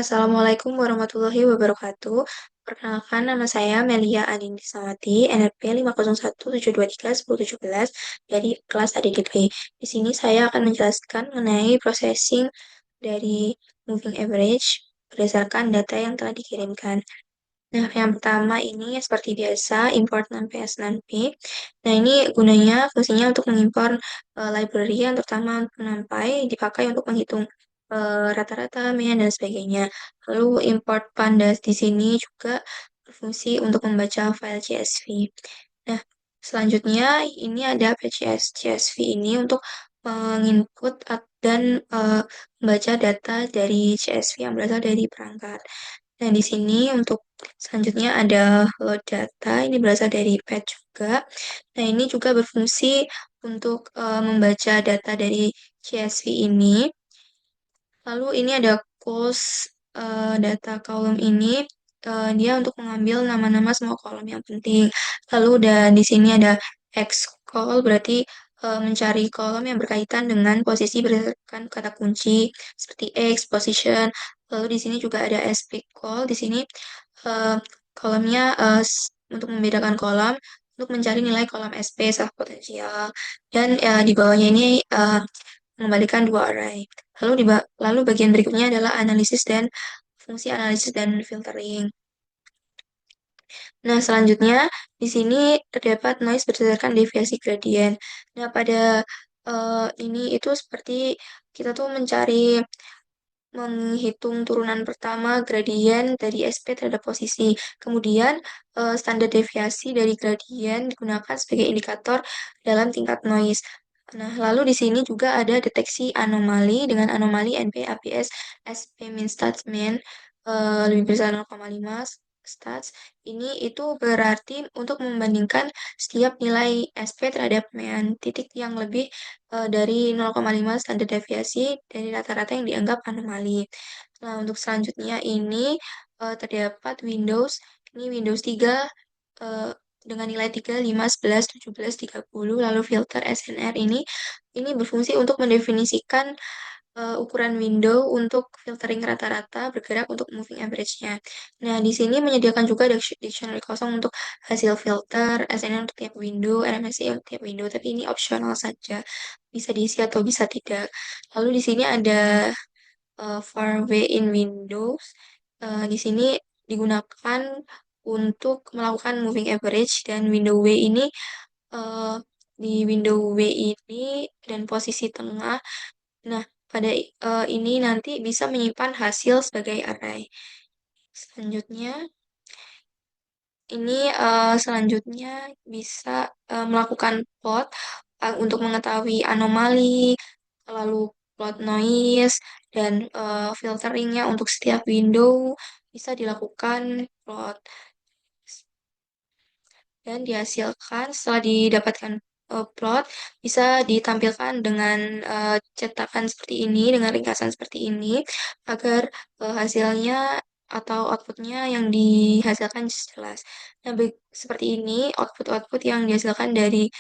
Assalamualaikum warahmatullahi wabarakatuh. Perkenalkan, nama saya Melia Anindi Samati, NRP 501723117 dari kelas ADGP. Di sini saya akan menjelaskan mengenai processing dari moving average berdasarkan data yang telah dikirimkan. Nah, yang pertama ini seperti biasa, import numpy as numpy. Nah, ini fungsinya untuk mengimpor library yang terutama untuk NumPy dipakai untuk menghitung rata-rata, mean, dan sebagainya. Lalu import pandas di sini juga berfungsi untuk membaca file CSV. Nah, selanjutnya ini ada PCS CSV ini untuk menginput dan membaca data dari CSV yang berasal dari perangkat. Nah, di sini untuk selanjutnya ada load data, ini berasal dari pad juga. Nah, ini juga berfungsi untuk membaca data dari CSV ini. Lalu ini ada close data column ini, dia untuk mengambil nama-nama semua kolom yang penting. Lalu dan di sini ada xcol, berarti mencari kolom yang berkaitan dengan posisi berdasarkan kata kunci seperti x, position. Lalu di sini juga ada spcol, di sini eh, kolomnya untuk membedakan kolom untuk mencari nilai kolom SP, self potensial. Dan di bawahnya ini mengembalikan dua array. Lalu bagian berikutnya adalah analisis dan fungsi analisis dan filtering. Nah, selanjutnya di sini terdapat noise berdasarkan deviasi gradien. Nah, pada ini itu seperti kita tuh menghitung turunan pertama gradien dari SP terhadap posisi. Kemudian standar deviasi dari gradien digunakan sebagai indikator dalam tingkat noise. Nah, lalu di sini juga ada deteksi anomali dengan anomali NP APS SP min stats min lebih besar 0,5 stats. Ini itu berarti untuk membandingkan setiap nilai SP terhadap mean titik yang lebih dari 0,5 standar deviasi dari rata-rata yang dianggap anomali. Nah, untuk selanjutnya ini terdapat Windows 3 eh, dengan nilai 3, 5, 11, 17, 30, lalu filter SNR ini berfungsi untuk mendefinisikan ukuran window untuk filtering rata-rata bergerak untuk moving average-nya. Nah, di sini menyediakan juga dictionary kosong untuk hasil filter, SNR untuk tiap window, RMSI untuk tiap window, tapi ini opsional saja. Bisa diisi atau bisa tidak. Lalu di sini ada far way in Windows. Di sini digunakan untuk melakukan moving average dan window W ini eh, di window W ini dan posisi tengah. Nah, pada ini nanti bisa menyimpan hasil sebagai array. Selanjutnya, ini selanjutnya bisa melakukan plot untuk mengetahui anomali, lalu plot noise, dan filteringnya untuk setiap window bisa dilakukan plot dan dihasilkan setelah didapatkan plot bisa ditampilkan dengan cetakan seperti ini, dengan ringkasan seperti ini, agar hasilnya atau outputnya yang dihasilkan jelas. Nah, seperti ini output-output yang dihasilkan dari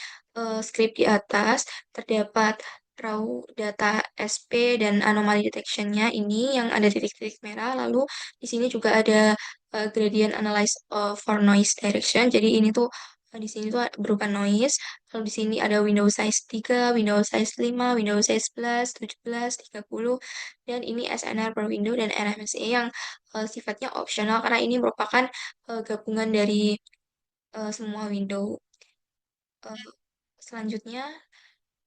script di atas terdapat raw data SP dan anomali detection-nya ini yang ada titik-titik merah. Lalu di sini juga ada gradient analyze for noise direction. Jadi ini tuh di sini tuh berupa noise. Lalu di sini ada window size 3, window size 5, window size 11, 17, 30, dan ini SNR per window dan RMSE yang sifatnya optional karena ini merupakan gabungan dari semua window. Eh, Selanjutnya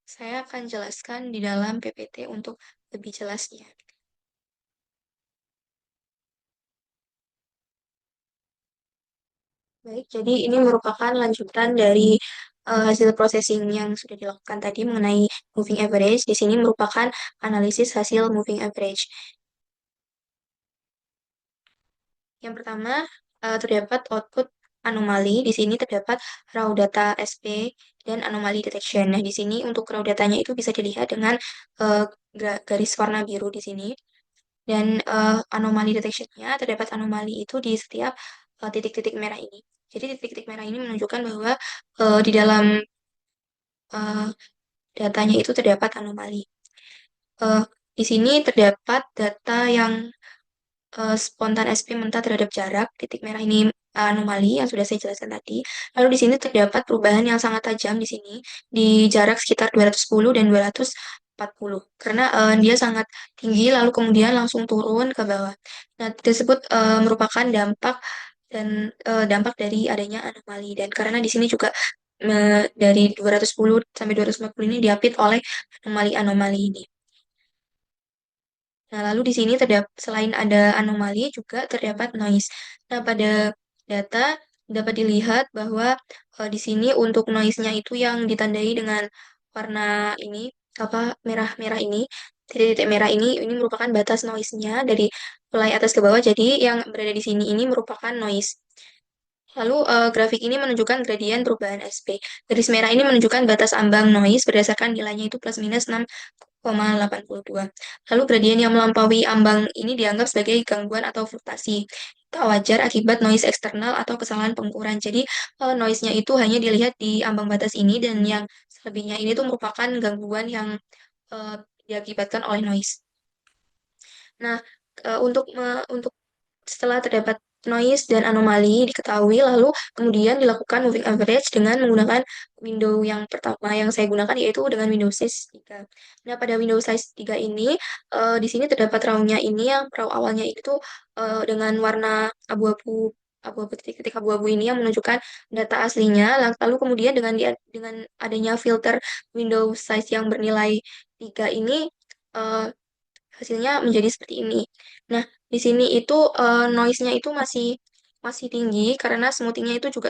saya akan jelaskan di dalam PPT untuk lebih jelasnya. Baik, jadi ini merupakan lanjutan dari hasil processing yang sudah dilakukan tadi mengenai moving average. Di sini merupakan analisis hasil moving average. Yang pertama, terdapat output anomali. Di sini terdapat raw data SP dan anomali detection. Nah, di sini untuk raw datanya itu bisa dilihat dengan eh, garis warna biru di sini. Dan anomali detection-nya terdapat anomali itu di setiap titik-titik merah ini. Jadi titik-titik merah ini menunjukkan bahwa di dalam eh, datanya itu terdapat anomali. Eh, di sini terdapat data yang spontan SP mentah terhadap jarak. Titik merah ini anomali yang sudah saya jelaskan tadi. Lalu di sini terdapat perubahan yang sangat tajam di sini di jarak sekitar 210 dan 240 karena dia sangat tinggi lalu kemudian langsung turun ke bawah. Nah, tersebut merupakan dampak dari adanya anomali dan karena di sini juga dari 210 sampai 240 ini diapit oleh anomali-anomali ini. Nah, lalu di sini selain ada anomali juga terdapat noise. Nah, pada data dapat dilihat bahwa di sini untuk noise-nya itu yang ditandai dengan warna ini, apa merah-merah ini, titik-titik merah ini merupakan batas noise-nya dari mulai atas ke bawah. Jadi yang berada di sini ini merupakan noise. Lalu grafik ini menunjukkan gradien perubahan SP. Garis merah ini menunjukkan batas ambang noise berdasarkan nilainya itu plus minus 6,82. Lalu gradien yang melampaui ambang ini dianggap sebagai gangguan atau fluktuasi. Tak wajar akibat noise eksternal atau kesalahan pengukuran. Jadi noise-nya itu hanya dilihat di ambang batas ini dan yang selebihnya ini tuh merupakan gangguan yang eh, diakibatkan oleh noise. Nah, untuk setelah terdapat noise dan anomali diketahui, lalu kemudian dilakukan moving average dengan menggunakan window yang pertama yang saya gunakan yaitu dengan window size 3. Nah, pada window size 3 ini, di sini terdapat raw-nya ini yang raw awalnya itu dengan warna abu-abu abu-abu titik-titik abu-abu ini yang menunjukkan data aslinya, lalu kemudian dengan adanya filter window size yang bernilai 3 ini, eh, hasilnya menjadi seperti ini. Nah, di sini itu noise-nya itu masih masih tinggi karena smoothing-nya itu juga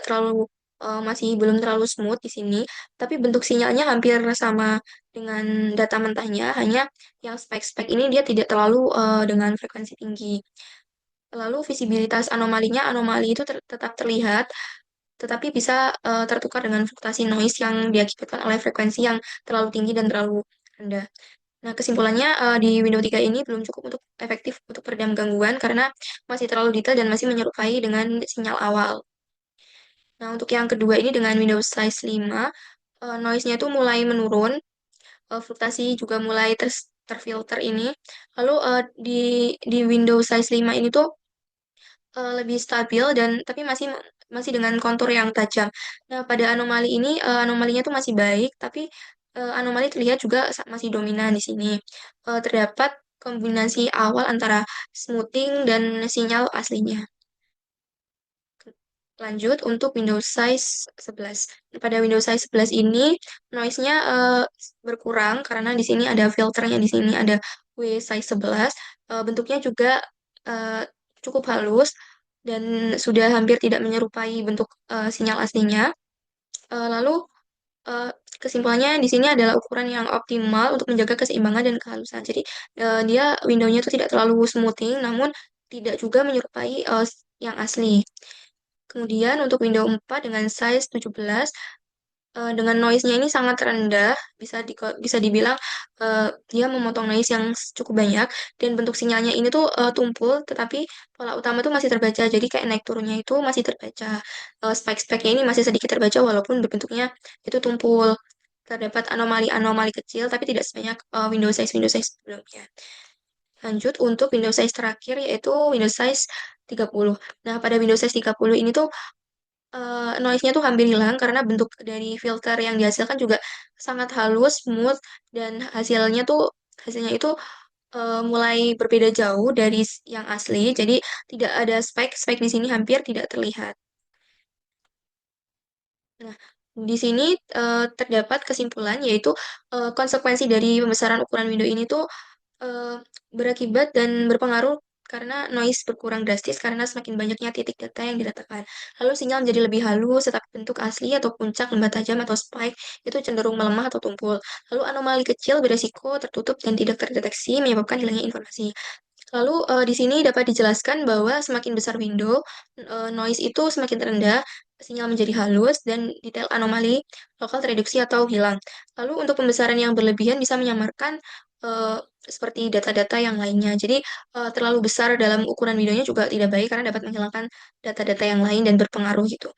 masih belum terlalu smooth di sini, tapi bentuk sinyalnya hampir sama dengan data mentahnya, hanya yang spike-spike ini dia tidak terlalu dengan frekuensi tinggi. Lalu visibilitas anomali itu tetap terlihat, tetapi bisa tertukar dengan fluktuasi noise yang diakibatkan oleh frekuensi yang terlalu tinggi dan terlalu rendah. Nah, kesimpulannya di Windows 3 ini belum cukup untuk efektif untuk peredam gangguan karena masih terlalu detail dan masih menyerupai dengan sinyal awal. Nah, untuk yang kedua ini dengan Windows Size 5, noise-nya itu mulai menurun, fluktuasi juga mulai terfilter ini. Lalu di Windows Size 5 ini tuh lebih stabil dan tapi masih masih dengan kontur yang tajam. Nah, pada anomali ini anomalinya tuh masih baik, tapi anomali terlihat juga masih dominan di sini. Terdapat kombinasi awal antara smoothing dan sinyal aslinya. Lanjut untuk Windows Size 11. Pada Windows Size 11 ini noise-nya berkurang karena di sini ada filternya, di sini ada W Size 11. Bentuknya juga eh, cukup halus dan sudah hampir tidak menyerupai bentuk sinyal aslinya. Lalu eh, kesimpulannya di sini adalah ukuran yang optimal untuk menjaga keseimbangan dan kehalusan. Jadi dia windownya itu tidak terlalu smoothing, namun tidak juga menyerupai yang asli. Kemudian untuk window 4 dengan size 17 dengan noise-nya ini sangat rendah, bisa dibilang dia memotong noise yang cukup banyak dan bentuk sinyalnya ini tuh tumpul, tetapi pola utama tuh masih terbaca. Jadi kayak naik turunnya itu masih terbaca. Spike-spike-nya ini masih sedikit terbaca walaupun bentuknya itu tumpul. Terdapat anomali-anomali kecil, tapi tidak sebanyak Windows size sebelumnya. Lanjut untuk Windows size terakhir yaitu Windows size 30. Nah, pada Windows size 30 ini tuh noise-nya tuh hampir hilang karena bentuk dari filter yang dihasilkan juga sangat halus, smooth, dan hasilnya itu mulai berbeda jauh dari yang asli. Jadi tidak ada spike di sini hampir tidak terlihat. Nah, di sini terdapat kesimpulan yaitu konsekuensi dari pembesaran ukuran window ini tuh eh, berakibat dan berpengaruh karena noise berkurang drastis karena semakin banyaknya titik data yang didatakan. Lalu sinyal menjadi lebih halus, tetapi bentuk asli atau puncak lembah tajam atau spike itu cenderung melemah atau tumpul. Lalu anomali kecil beresiko tertutup dan tidak terdeteksi menyebabkan hilangnya informasi. Lalu di sini dapat dijelaskan bahwa semakin besar window, noise itu semakin rendah, sinyal menjadi halus, dan detail anomali lokal tereduksi atau hilang. Lalu untuk pembesaran yang berlebihan bisa menyamarkan eh, seperti data-data yang lainnya. Jadi terlalu besar dalam ukuran videonya juga tidak baik karena dapat menghilangkan data-data yang lain dan berpengaruh gitu.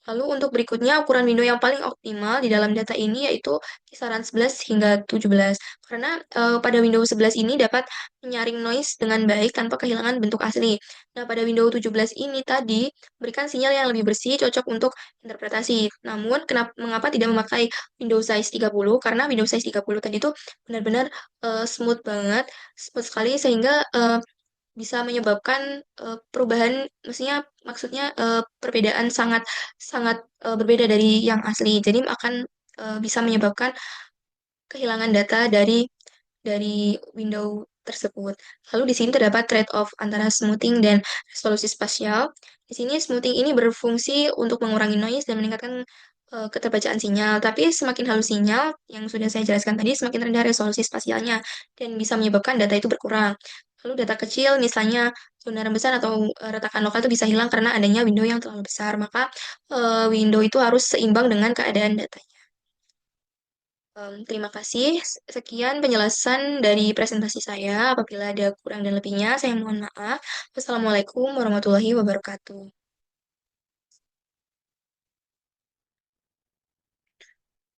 Lalu untuk berikutnya, ukuran window yang paling optimal di dalam data ini yaitu kisaran 11 hingga 17. Karena pada Windows 11 ini dapat menyaring noise dengan baik tanpa kehilangan bentuk asli. Nah, pada Windows 17 ini tadi berikan sinyal yang lebih bersih, cocok untuk interpretasi. Namun, mengapa tidak memakai Windows size 30? Karena Windows size 30 tadi itu benar-benar smooth banget, smooth sekali sehingga bisa menyebabkan perubahan, maksudnya perbedaan sangat sangat berbeda dari yang asli. Jadi akan bisa menyebabkan kehilangan data dari window tersebut. Lalu di sini terdapat trade-off antara smoothing dan resolusi spasial. Di sini smoothing ini berfungsi untuk mengurangi noise dan meningkatkan keterbacaan sinyal. Tapi semakin halus sinyal, yang sudah saya jelaskan tadi, semakin rendah resolusi spasialnya dan bisa menyebabkan data itu berkurang. Lalu data kecil, misalnya zona rembesan atau retakan lokal itu bisa hilang karena adanya window yang terlalu besar. Maka window itu harus seimbang dengan keadaan data. Terima kasih. Sekian penjelasan dari presentasi saya. Apabila ada kurang dan lebihnya, saya mohon maaf. Wassalamualaikum warahmatullahi wabarakatuh.